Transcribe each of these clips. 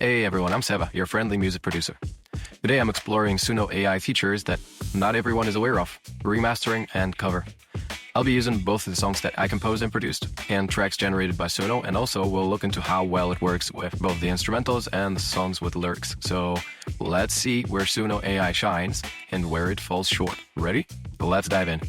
Hey everyone, I'm Seba, your friendly music producer. Today I'm exploring Suno AI features that not everyone is aware of, remastering and cover. I'll be using both the songs that I composed and produced, and tracks generated by Suno, and also we'll look into how well it works with both the instrumentals and the songs with lyrics. So let's see where Suno AI shines and where it falls short. Ready? Let's dive in.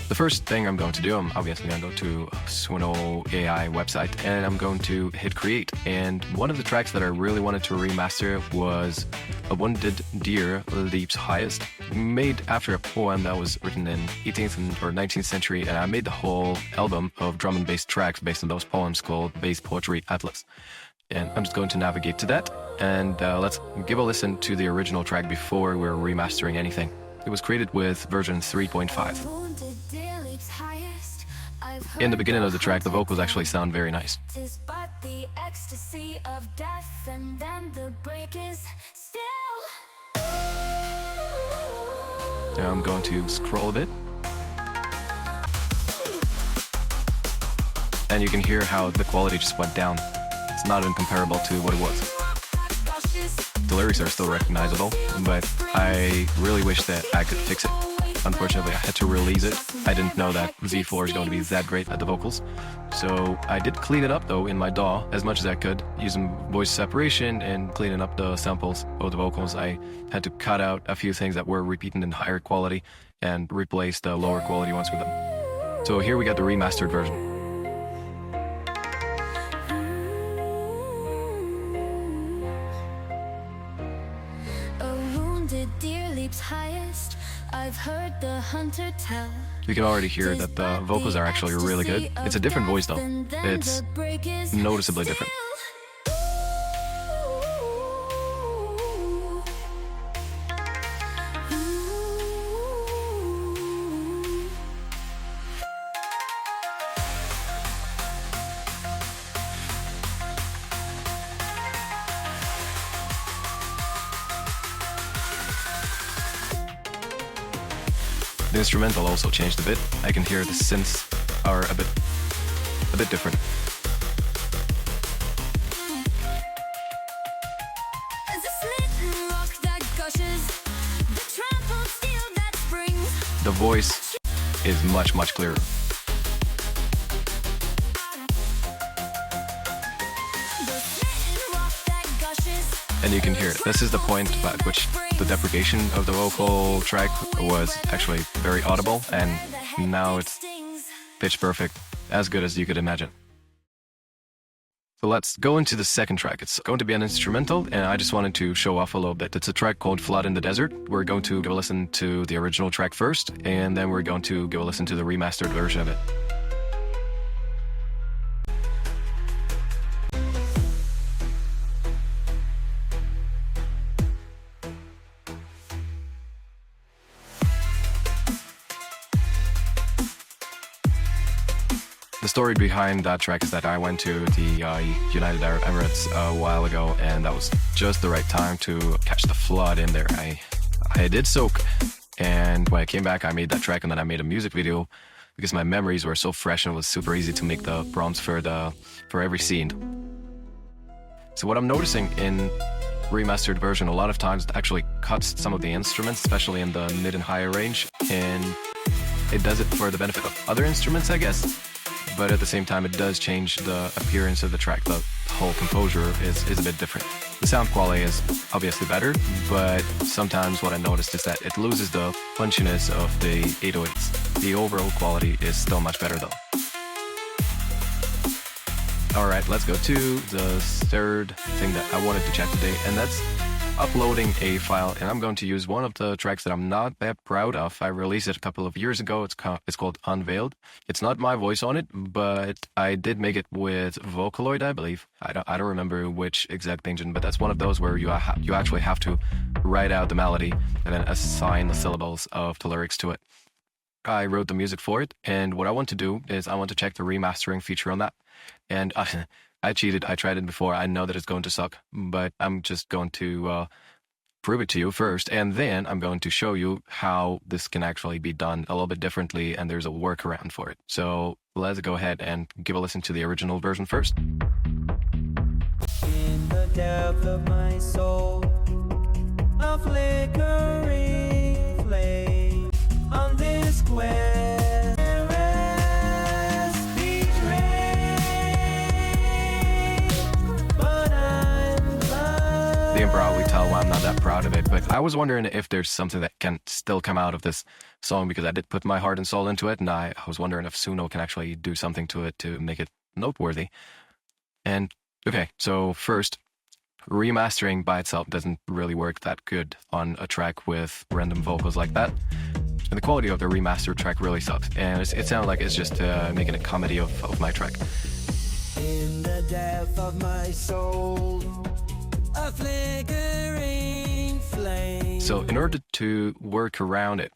The first thing I'm going to do, I'm obviously going to go to Suno AI website and I'm going to hit create. And one of the tracks that I really wanted to remaster was A Wounded Deer Leaps Highest, made after a poem that was written in 18th or 19th century. And I made the whole album of drum and bass tracks based on those poems called Bass Poetry Atlas. And I'm just going to navigate to that and let's give a listen to the original track before we're remastering anything. It was created with version 3.5. In the beginning of the track, the vocals actually sound very nice. Now I'm going to scroll a bit. And you can hear how the quality just went down. It's not even comparable to what it was. The lyrics are still recognizable, but I really wish that I could fix it. Unfortunately, I had to release it. I didn't know that Z4 is going to be that great at the vocals. So I did clean it up though in my DAW as much as I could, using voice separation and cleaning up the samples of the vocals. I had to cut out a few things that were repeating in higher quality and replace the lower quality ones with them. So here we got the remastered version. Highest, I've heard the hunter tell. You can already hear that the vocals are actually really good. It's a different voice though. It's noticeably different. The instrumental also changed a bit. I can hear the synths are a bit different. The voice is much clearer. And you can hear it. This is the point at which the deprecation of the vocal track was actually very audible, and now it's pitch perfect, as good as you could imagine. So let's go into the second track. It's going to be an instrumental, and I just wanted to show off a little bit. It's a track called Flood in the Desert. We're going to give a listen to the original track first, and then we're going to give a listen to the remastered version of it. The story behind that track is that I went to the United Arab Emirates a while ago, and that was just the right time to catch the flood in there. I did soak, and when I came back, I made that track, and then I made a music video because my memories were so fresh and it was super easy to make the prompts for every scene. So what I'm noticing in remastered version, a lot of times it actually cuts some of the instruments, especially in the mid and higher range, and it does it for the benefit of other instruments, I guess. But at the same time, it does change the appearance of the track. The whole composure is a bit different. The sound quality is obviously better, but sometimes what I noticed is that it loses the punchiness of the 808s. The overall quality is still much better though. Alright, let's go to the third thing that I wanted to check today, and that's uploading a file. And I'm going to use one of the tracks that I'm not that proud of. I released it a couple of years ago. It's called Unveiled. It's not my voice on it, but I did make it with Vocaloid, I believe. I don't remember which exact engine, but that's one of those where you actually have to write out the melody and then assign the syllables of the lyrics to it. I wrote the music for it, and what I want to do is I want to check the remastering feature on that. And I cheated. I tried it before. I know that it's going to suck, but I'm just going to prove it to you first, and then I'm going to show you how this can actually be done a little bit differently, and there's a workaround for it. So let's go ahead and give a listen to the original version first. depth of my soul, a flickering flame on this quest. But I'm blind. You can probably tell why I'm not that proud of it, but I was wondering if there's something that can still come out of this song, because I did put my heart and soul into it, and I was wondering if Suno can actually do something to it to make it noteworthy. And okay, so first, remastering by itself doesn't really work that good on a track with random vocals like that. And the quality of the remastered track really sucks, and it sounds like it's just making a comedy of my track. In the depth of my soul, a flickering flame. So in order to work around it,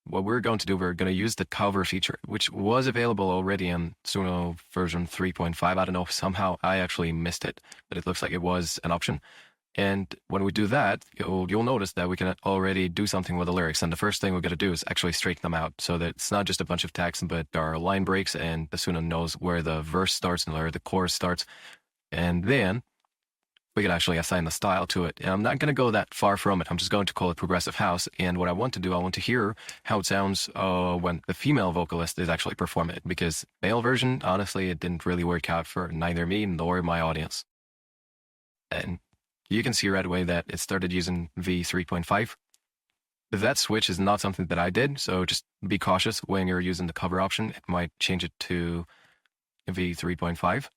what we're going to do, we're going to use the cover feature, which was available already in Suno version 3.5. I don't know if somehow I actually missed it, but it looks like it was an option. And when we do that, you'll notice that we can already do something with the lyrics. And the first thing we're going to do is actually straighten them out so that it's not just a bunch of text, but there are line breaks, and the Suno knows where the verse starts and where the chorus starts. And then we can actually assign the style to it. And I'm not going to go that far from it. I'm just going to call it progressive house. And what I want to do, I want to hear how it sounds when the female vocalist is actually performing it, because male version, honestly, it didn't really work out for neither me nor my audience. And you can see right away that it started using V3.5. That switch is not something that I did, so just be cautious when you're using the cover option. It might change it to V3.5.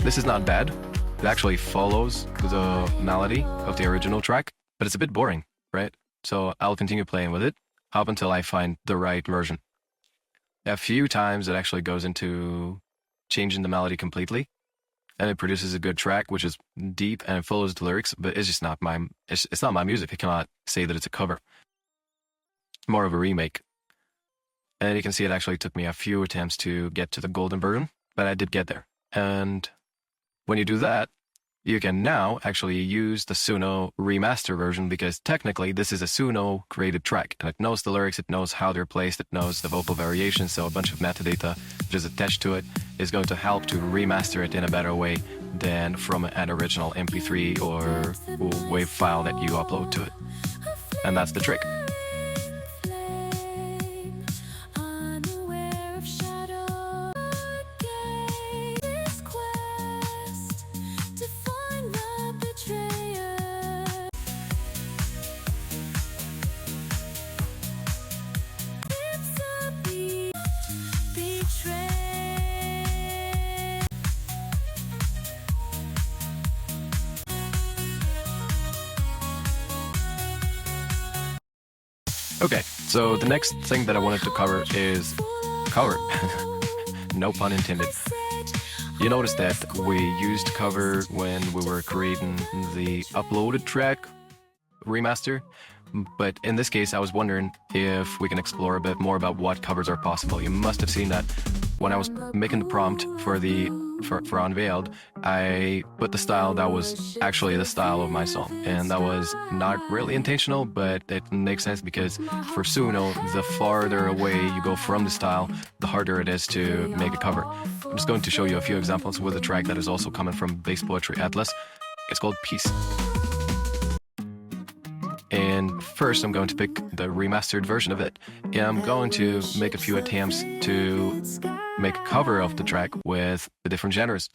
This is not bad. It actually follows the melody of the original track, but it's a bit boring, right? So I'll continue playing with it up until I find the right version. A few times it actually goes into changing the melody completely, and it produces a good track, which is deep and it follows the lyrics, but it's just not it's not my music. I cannot say that it's a cover. More of a remake. And you can see it actually took me a few attempts to get to the golden version, but I did get there. And when you do that, you can now actually use the Suno remaster version, because technically this is a Suno created track, and it knows the lyrics, it knows how they're placed, it knows the vocal variations, so a bunch of metadata which is attached to it is going to help to remaster it in a better way than from an original MP3 or WAV file that you upload to it. And that's the trick. Okay, so the next thing that I wanted to cover is cover. No pun intended. You notice that we used cover when we were creating the uploaded track remaster, but in this case I was wondering if we can explore a bit more about what covers are possible. You must have seen that when I was making the prompt for Unveiled, I put the style that was actually the style of my song, and that was not really intentional, but it makes sense because for Suno, the farther away you go from the style, the harder it is to make a cover. I'm just going to show you a few examples with a track that is also coming from Bass Poetry Atlas. It's called Peace. And first I'm going to pick the remastered version of it, and I'm going to make a few attempts to make a cover of the track with the different genres.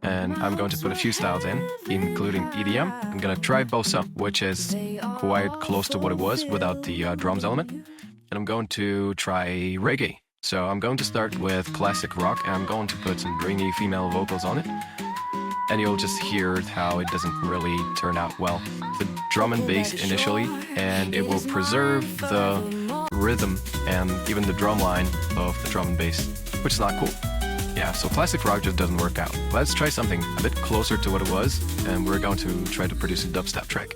And I'm going to put a few styles in, including EDM. I'm going to try bossa, which is quite close to what it was without the drums element. And I'm going to try reggae. So I'm going to start with classic rock, and I'm going to put some ringy female vocals on it. And you'll just hear how it doesn't really turn out well. The drum and bass initially, and it will preserve the rhythm and even the drum line of the drum and bass, which is not cool. Yeah, so classic rock just doesn't work out. Let's try something a bit closer to what it was, and we're going to try to produce a dubstep track.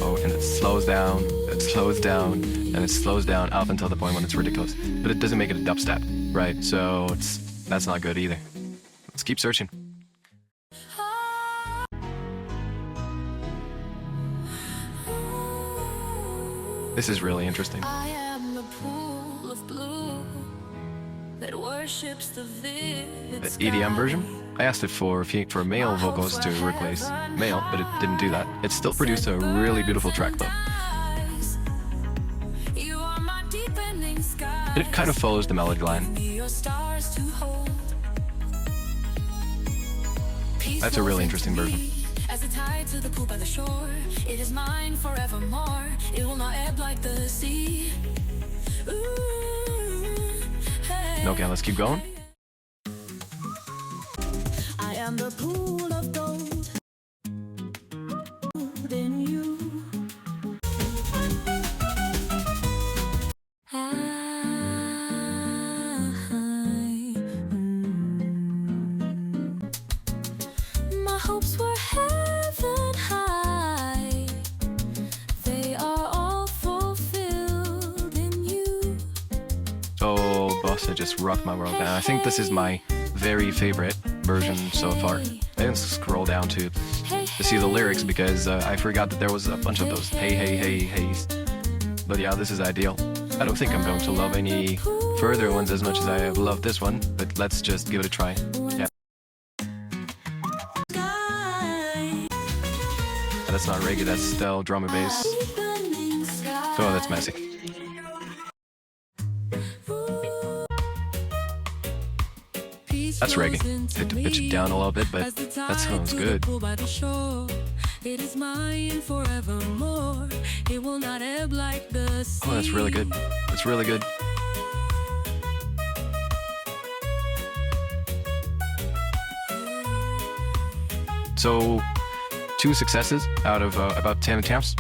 Oh, and it slows down. it slows down, and it slows down up until the point when it's ridiculous. But it doesn't make it a dubstep, right? So that's not good either. Let's keep searching. This is really interesting. I am the pool of blue that worships the vivid The EDM version. I asked it for male vocals to replace male, but it didn't do that. It still produced a really beautiful track though. And it kind of follows the melody line. That's a really interesting version. As a tide to the pool by the shore, it is mine forevermore. It will not ebb like the sea. Okay, let's keep going. I am the pool of gold in you. My hopes were heaven high. They are all fulfilled in you. Oh, boss, I just rocked my world. And I think this is my very favorite version so far. I didn't scroll down to see the lyrics because I forgot that there was a bunch of those hey, hey, hey, heys. But yeah, this is ideal. I don't think I'm going to love any further ones as much as I have loved this one, but let's just give it a try. Yeah. That's not reggae, that's still drum and bass. Oh, that's messy. That's reggae. I had to pitch it down a little bit, but that sounds good. It is mine forevermore. It will not ebb like the sea. Oh, that's really good. That's really good. So, 2 successes out of about 10 attempts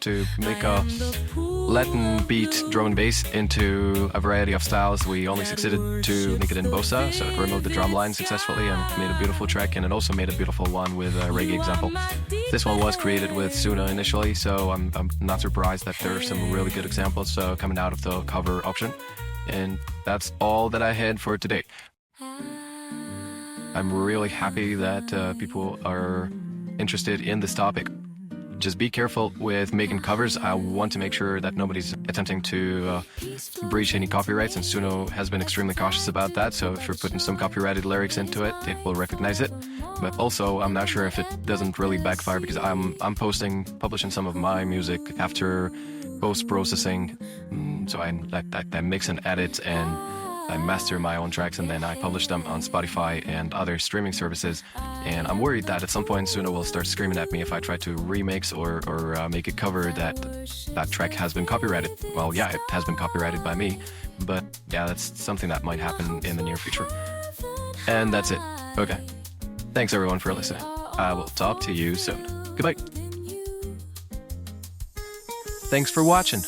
to make a Latin beat drum and bass into a variety of styles. We only succeeded to make it in bossa, so it removed the drum line successfully and made a beautiful track, and it also made a beautiful one with a reggae example. This one was created with Suno initially, so I'm not surprised that there are some really good examples coming out of the cover option. And that's all that I had for today. I'm really happy that people are interested in this topic. Just be careful with making covers. I want to make sure that nobody's attempting to breach any copyrights, and Suno has been extremely cautious about that, so if you're putting some copyrighted lyrics into it, it will recognize it. But also, I'm not sure if it doesn't really backfire, because I'm publishing some of my music after post-processing, so I mix and edit and I master my own tracks, and then I publish them on Spotify and other streaming services. And I'm worried that at some point Suno will start screaming at me if I try to remix or make a cover that track has been copyrighted. Well, yeah, it has been copyrighted by me, but yeah, that's something that might happen in the near future. And that's it. Okay. Thanks everyone for listening. I will talk to you soon. Goodbye. Thanks for watching.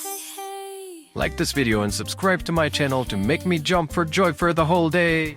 Like this video and subscribe to my channel to make me jump for joy for the whole day.